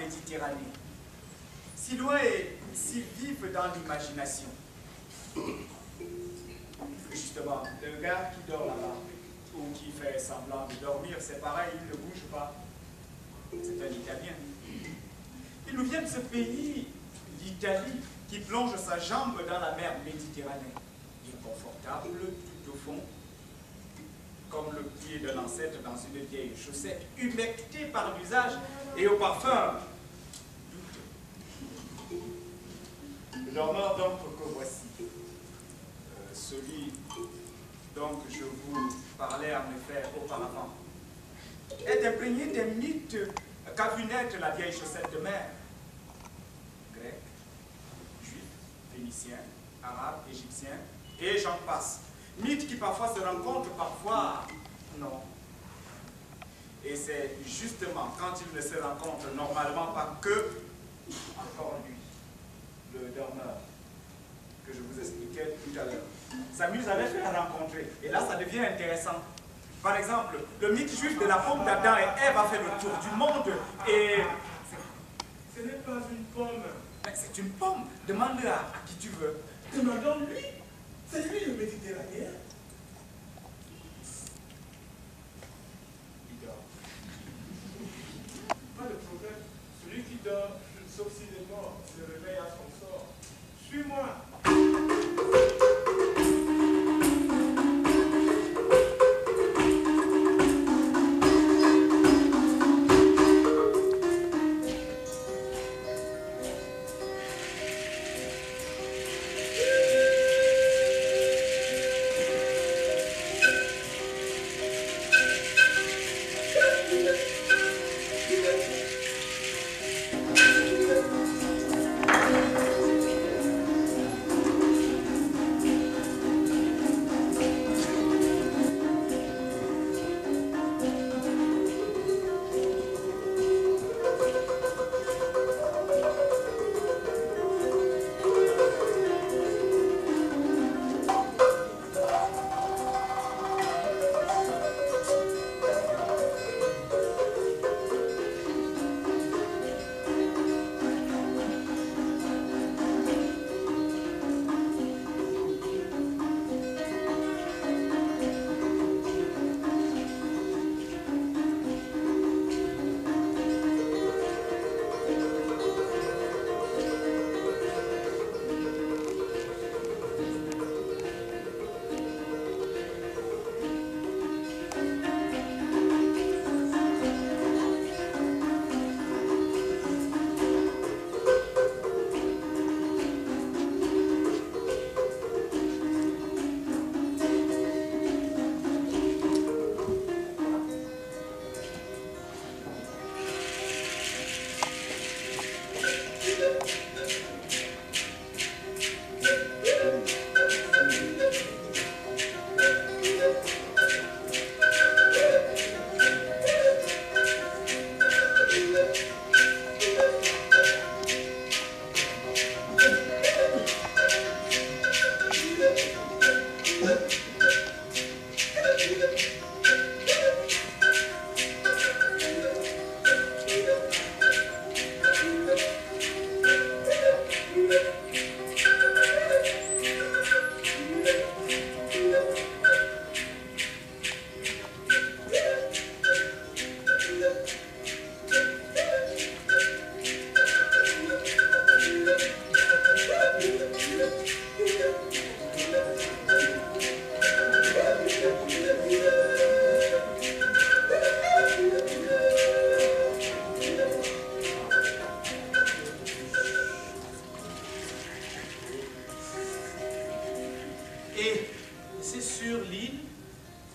Méditerranée, si loin et si vif dans l'imagination. Justement, le gars qui dort là-bas, ou qui fait semblant de dormir, c'est pareil, il ne bouge pas. C'est un Italien. Il nous vient de ce pays, l'Italie, qui plonge sa jambe dans la mer Méditerranée. Inconfortable, tout au fond, comme le pied de l'ancêtre dans une vieille chaussette, humectée par l'usage et au parfum douteux. Le dormeur donc que voici, celui dont je vous parlais en effet auparavant, est imprégné des mythes qu'a vu naître la vieille chaussette de mer. Grec, juif, phénicien, arabe, égyptien, et j'en passe. Mythes qui parfois se rencontrent, parfois non. Et c'est justement quand ils ne se rencontrent normalement pas que, encore lui, le dormeur, que je vous expliquais tout à l'heure, s'amuse à les faire rencontrer. Et là, ça devient intéressant. Par exemple, le mythe juif de la pomme d'Adam et Ève a fait le tour du monde et... Ce n'est pas une pomme. C'est une pomme. Demande-le à qui tu veux. Demandons-lui. C'est lui le Méditerranéen. Il dort. Pas de problème. Celui qui dort, sauf s'il est mort, se réveille à son sort. Suis-moi.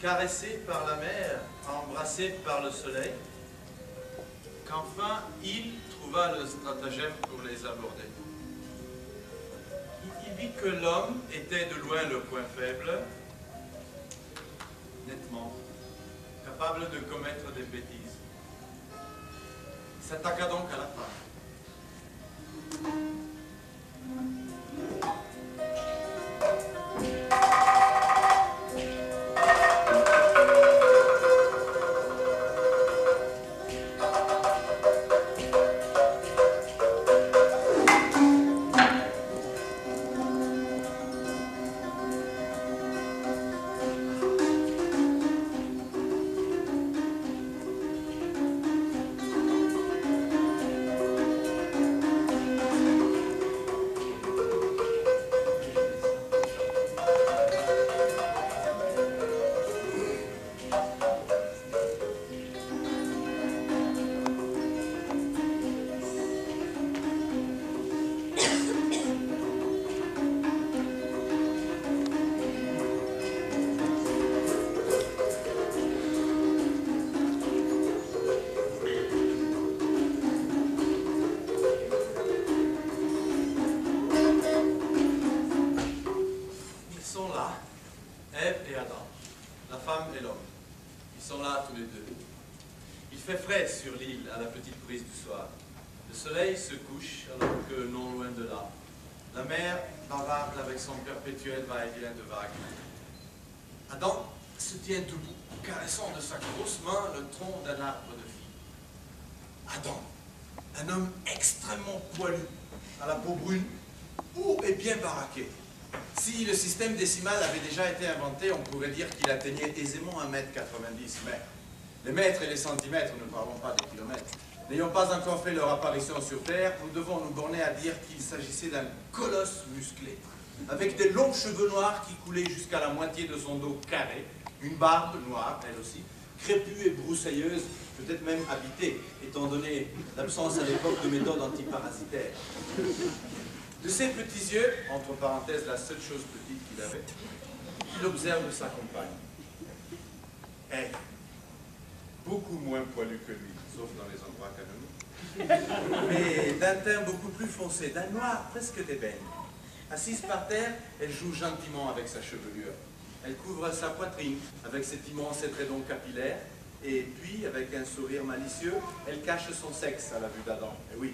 Caressé par la mer, embrassé par le soleil, qu'enfin il trouva le stratagème pour les aborder. Il vit que l'homme était de loin le point faible, nettement, capable de commettre des bêtises. Il s'attaqua donc à la femme. la femme et l'homme. Ils sont là tous les deux. Il fait frais sur l'île à la petite brise du soir. Le soleil se couche alors que, non loin de là, la mer bavarde avec son perpétuel va-et-vient de vagues. Adam se tient debout, caressant de sa grosse main le tronc d'un arbre de fille. Adam, un homme extrêmement poilu, à la peau brune, court et bien baraqué. Si le système décimal avait déjà été inventé, on pourrait dire qu'il atteignait aisément 1,90 m, mais les mètres et les centimètres, ne parlons pas des kilomètres, n'ayant pas encore fait leur apparition sur Terre, nous devons nous borner à dire qu'il s'agissait d'un colosse musclé, avec des longs cheveux noirs qui coulaient jusqu'à la moitié de son dos carré, une barbe noire, elle aussi, crépue et broussailleuse, peut-être même habitée, étant donné l'absence à l'époque de méthodes antiparasitaires. De ses petits yeux, entre parenthèses la seule chose petite qu'il avait, il observe sa compagne. Elle, beaucoup moins poilue que lui, sauf dans les endroits canoniques, mais d'un teint beaucoup plus foncé, d'un noir presque d'ébène. Assise par terre, elle joue gentiment avec sa chevelure. Elle couvre sa poitrine avec cet immense étredon capillaire, et puis, avec un sourire malicieux, elle cache son sexe à la vue d'Adam. Et oui,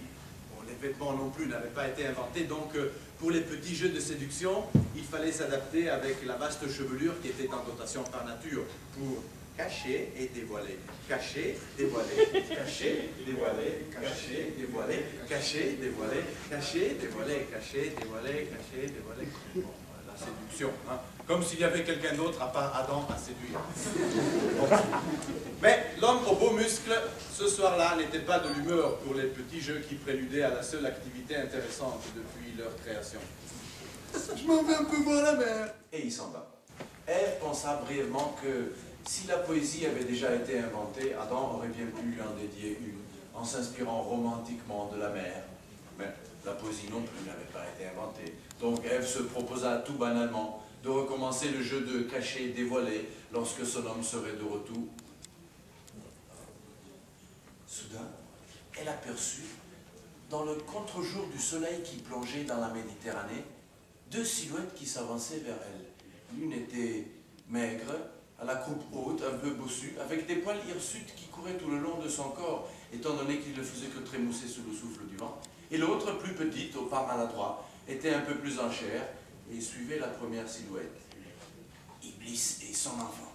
bon, les vêtements non plus n'avaient pas été inventés, donc pour les petits jeux de séduction, il fallait s'adapter avec la vaste chevelure qui était en dotation par nature, pour cacher et dévoiler, cacher, dévoiler, cacher, dévoiler, cacher, dévoiler, cacher, dévoiler, cacher, dévoiler, cacher, dévoiler, cacher, dévoiler. Bon, la séduction, hein. Comme s'il y avait quelqu'un d'autre à part Adam à séduire. Bon. Mais l'homme aux beaux muscles, ce soir-là, n'était pas de l'humeur pour les petits jeux qui préludaient à la seule activité intéressante depuis leur création. Je m'en vais un peu voir la mer. Et il s'en va. Ève pensa brièvement que si la poésie avait déjà été inventée, Adam aurait bien pu lui en dédier une, en s'inspirant romantiquement de la mer. Mais la poésie non plus n'avait pas été inventée. Donc Ève se proposa tout banalement de recommencer le jeu de cacher et dévoiler lorsque son homme serait de retour. Soudain, elle aperçut, dans le contre-jour du soleil qui plongeait dans la Méditerranée, deux silhouettes qui s'avançaient vers elle. L'une était maigre, à la croupe haute, un peu bossue, avec des poils hirsutes qui couraient tout le long de son corps, étant donné qu'il ne faisait que trémousser sous le souffle du vent. Et l'autre, plus petite, au pas maladroit, était un peu plus en chair et suivait la première silhouette. Iblis et son enfant.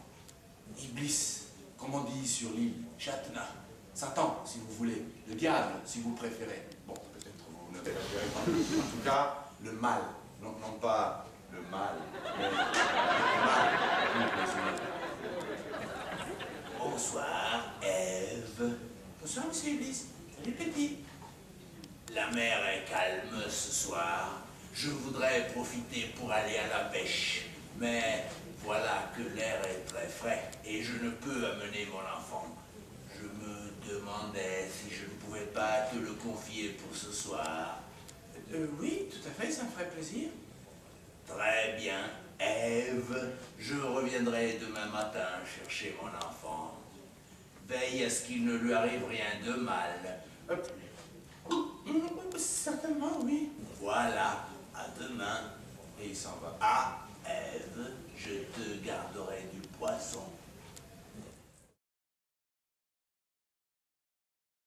Iblis, comme on dit sur l'île, Shatna, Satan, si vous voulez, le diable, si vous préférez. Bon, peut-être vous ne préférez pas. En tout cas, le mal. Non, non pas le mal, mais le mal. Bonsoir, Ève. Bonsoir, monsieur Iblis. Salut, petit. La mer est calme ce soir. Je voudrais profiter pour aller à la pêche. Mais voilà que l'air est très frais et je ne peux amener mon enfant. Je me demandais si je ne pouvais pas te le confier pour ce soir. Oui, tout à fait, ça me ferait plaisir. Très bien, Ève. Je reviendrai demain matin chercher mon enfant. Veille à ce qu'il ne lui arrive rien de mal. Certainement, oui. Voilà, à demain. Et il s'en va. Ah, Ève, je te garderai du poisson.